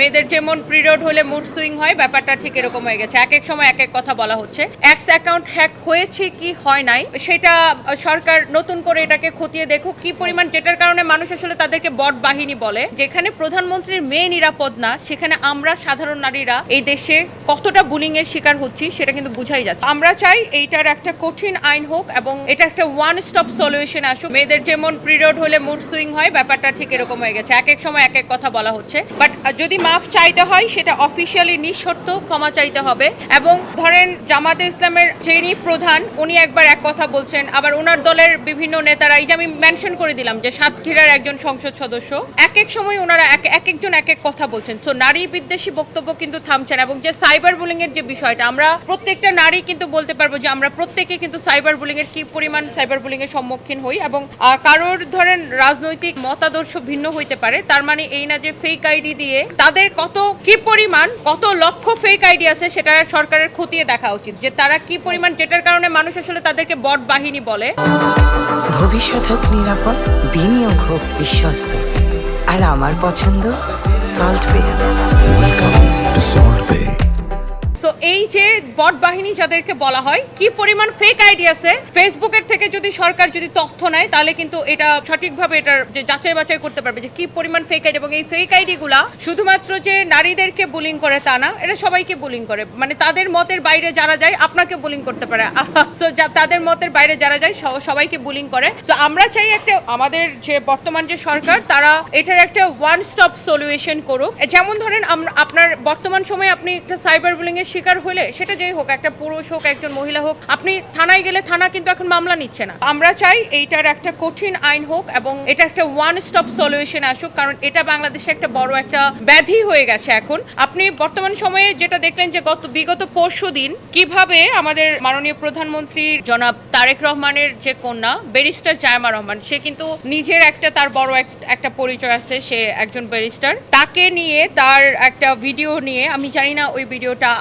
মেয়েদের যেমন পিরিয়ড হলে মুড সুইং হয়, ব্যাপারটা ঠিক এরকম হয়ে গেছে। এক এক সময় এক এক কথা বলা হচ্ছে। এক্স অ্যাকাউন্ট হ্যাক হয়েছে কি হয় নাই সেটা সরকার নতুন করে এটাকে খতিয়ে দেখুক কি পরিমাণ, যেটার কারণে মানুষ আসলে তাদেরকে বট বাহিনী বলে। যেখানে প্রধানমন্ত্রীর মেয়ে নিরাপদ না, সেখানে আমরা সাধারণ নারীরা এই দেশে কতটা বুলিং এর শিকার হচ্ছি সেটা কিন্তু বুঝাই যাচ্ছে। আমরা চাই এইটার একটা কঠিন আইন হোক এবং এটা একটা ওয়ান স্টপ সলিউশন আসুক। মেয়েদের যেমন পিরিয়ড হলে মুড সুইং হয়, ব্যাপারটা ঠিক এরকম হয়ে গেছে। এক এক সময় এক এক কথা বলা হচ্ছে, বাট যদি মাফ চাইতে হয় সেটা অফিসিয়ালি নিঃশর্ত ক্ষমা চাইতে হবে। এবং ধরেন জামাতে ইসলামের যিনি প্রধান, উনি একবার এক কথা বলছেন, আবার ওনার দলের বিভিন্ন নেতারা, এই যে আমি মেনশন করে দিলাম যে সাতক্ষীরার একজন সংসদ সদস্য, এক এক সময় ওনারা এক একজন এক এক কথা বলছেন। তো নারী বিদ্বেষী বক্তব্য কিন্তু থামছেন। এবং যে সাইবার বুলিং এর যে বিষয়টা, আমরা প্রত্যেকটা নারী কিন্তু বলতে পারবো যে আমরা প্রত্যেকে কিন্তু সাইবার বুলিং এর কি পরিমাণ সাইবার বুলিং এর সম্মুখীন হই। এবং কারোর ধরেন রাজনৈতিক মতাদর্শ ভিন্ন হইতে পারে, তার মানে এই না যে ফেক আইডি দিয়ে তাদের কি পরিমাণ কত লক্ষ ফেক আইডি আছে সেটা সরকারের খতিয়ে দেখা উচিত, যে তারা কি পরিমাণ, যেটার কারণে মানুষ আসলে তাদেরকে বট বাহিনী বলে। ভবিষ্যৎ হোক নিরাপদ, বিনিয়োগ হোক বিশ্বস্ত, আর আমার পছন্দ সল্ট বে। ওয়েলকাম টু সল্ট বে। তো এই যে বট বাহিনী যাদেরকে বলা হয়, কি পরিমাণ ফেক আইডি আছে, ফেসবুকের থেকে যদি সরকার যদি তথ্য নেয় তাহলে কিন্তু এটা সঠিকভাবে এটার যে যাচাই বাছাই করতে পারবে যে কি পরিমাণ ফেক আইডি। এবং এই ফেক আইডি গুলা শুধুমাত্র যে নারীদেরকে বুলিং করে তা না, এটা সবাইকে বুলিং করে। মানে তাদের মতের বাইরে যারা যায় আপনাকে বুলিং করতে পারে। সো তাদের মতের বাইরে যারা যায় সবাইকে বুলিং করে। তো আমরা চাই একটা আমাদের যে বর্তমান যে সরকার, তারা এটার একটা ওয়ান স্টপ সলিউশন করুক। যেমন ধরেন আপনার বর্তমান সময়ে আপনি একটা সাইবার বুলিং এর শিকার হলে, সেটা যেই হোক, একটা পুরুষ হোক একজন মহিলা হোক, আপনি থানায় গেলে থানা কিন্তু এখন মামলা নিচ্ছে না। আমরা চাই এইটার একটা কঠিন আইন হোক এবং এটা একটা ওয়ান স্টপ সলিউশন আসুক, কারণ এটা বাংলাদেশে একটা বড় একটা ব্যাধি হয়ে গেছে এখন। আপনি বর্তমান সময়ে যেটা দেখলেন যে বিগত পরশুদিন কিভাবে আমাদের মাননীয় প্রধানমন্ত্রীর জনাব তারেক রহমানের যে কন্যা ব্যারিস্টার জায়মা রহমান, সে কিন্তু নিজের তার বড় একটা পরিচয় আছে, সে একজন ব্যারিস্টার, তাকে নিয়ে তার একটা ভিডিও নিয়ে, আমি জানি না ওই ভিডিওটা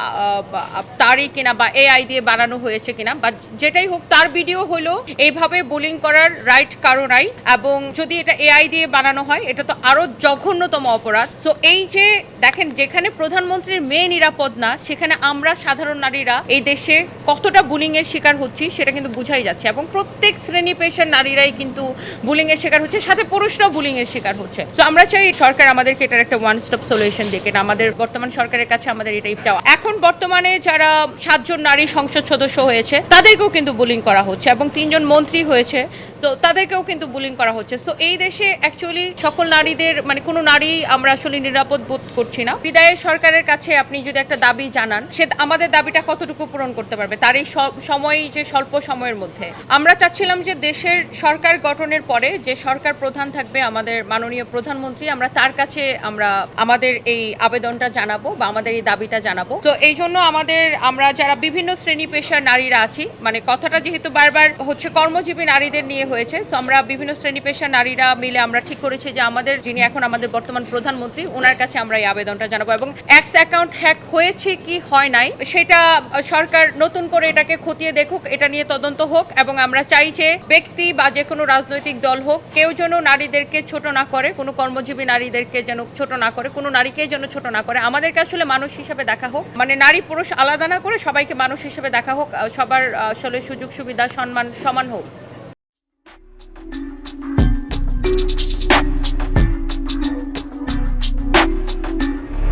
তারই কিনা বা এআই দিয়ে বানানো হয়েছে কিনা, বা যেটাই হোক তার ভিডিও হলো এইভাবে বুলিং করার রাইট কারো নাই। এবং যদি এটা এআই দিয়ে বানানো হয় এটা তো আরো জঘন্যতম অপরাধ। সো এই যে দেখেন, যেখানে প্রধানমন্ত্রীর মেয়ে নিরাপদ না, সেখানে আমরা সাধারণ নারীরা এই দেশে কতটা বুলিং এর শিকার হচ্ছি সেটা কিন্তু বুঝাই যাচ্ছে। এবং প্রত্যেক শ্রেণী পেশার নারীরাই কিন্তু বুলিং এর শিকার হচ্ছে, সাথে পুরুষরাও বুলিং এর শিকার হচ্ছে। তো আমরা চাই সরকার আমাদেরকে এটার একটা ওয়ান স্টপ সলিউশন দিক। এটা আমাদের বর্তমান সরকারের কাছে আমাদের এটাই চাওয়া। এখন বর্তমানে যারা 7 জন নারী সংসদ সদস্য হয়েছে তাদেরকেও কিন্তু বুলিং করা হচ্ছে, এবং 3 জন মন্ত্রী হয়েছে, সো তাদেরকেও কিন্তু বুলিং করা হচ্ছে। সো এই দেশে অ্যাকচুয়ালি সকল নারীদের, মানে কোনো নারী আমরা আসলে নিরাপদ বোধ করছি না। বিদায়ের সরকারের কাছে আপনি যদি একটা দাবি জানান, সে আমাদের দাবিটা কতটুকু পূরণ করতে পারবে তার এই সময়, যে স্বল্প সময়ের মধ্যে। আমরা চাচ্ছিলাম যে দেশের সরকার গঠনের পরে যে সরকার প্রধান থাকবে, আমাদের মাননীয় প্রধানমন্ত্রী, আমরা তার কাছে আমাদের এই আবেদনটা জানাবো বা আমাদের এই দাবিটা জানাবো। তো এই জন্য আমরা যারা বিভিন্ন শ্রেণী পেশার নারীরা আছি, মানে কথাটা যেহেতু বারবার হচ্ছে কর্মজীবী নারীদের নিয়ে হয়েছে, তো আমরা বিভিন্ন শ্রেণী পেশার নারীরা মিলে আমরা ঠিক করেছি যে আমাদের যিনি এখন আমাদের বর্তমান প্রধানমন্ত্রী, ওনার কাছে আমরা এই আবেদনটা জানাবো। এবং এক্স অ্যাকাউন্ট হ্যাক হয়েছে কি হয় নাই সেটা সরকার নতুন করে এটাকে খতিয়ে দেখুক, এটা নিয়ে তদন্ত হোক। এবং আমরা চাই যে ব্যক্তি বা যে কোনো রাজনৈতিক দল হোক, কেউ যেন নারীদেরকে ছোট না করে, কোনো কর্মজীবী নারীদেরকে যেন ছোট না করে, কোনো নারীকে যেন ছোট না করে। আমাদেরকে আসলে মানুষ হিসেবে দেখা হোক, মানে নারী পুরুষ আলাদা না করে সবাইকে মানুষ হিসেবে দেখা হোক, সবার আসলে সুযোগ সুবিধা সম্মান সমান হোক।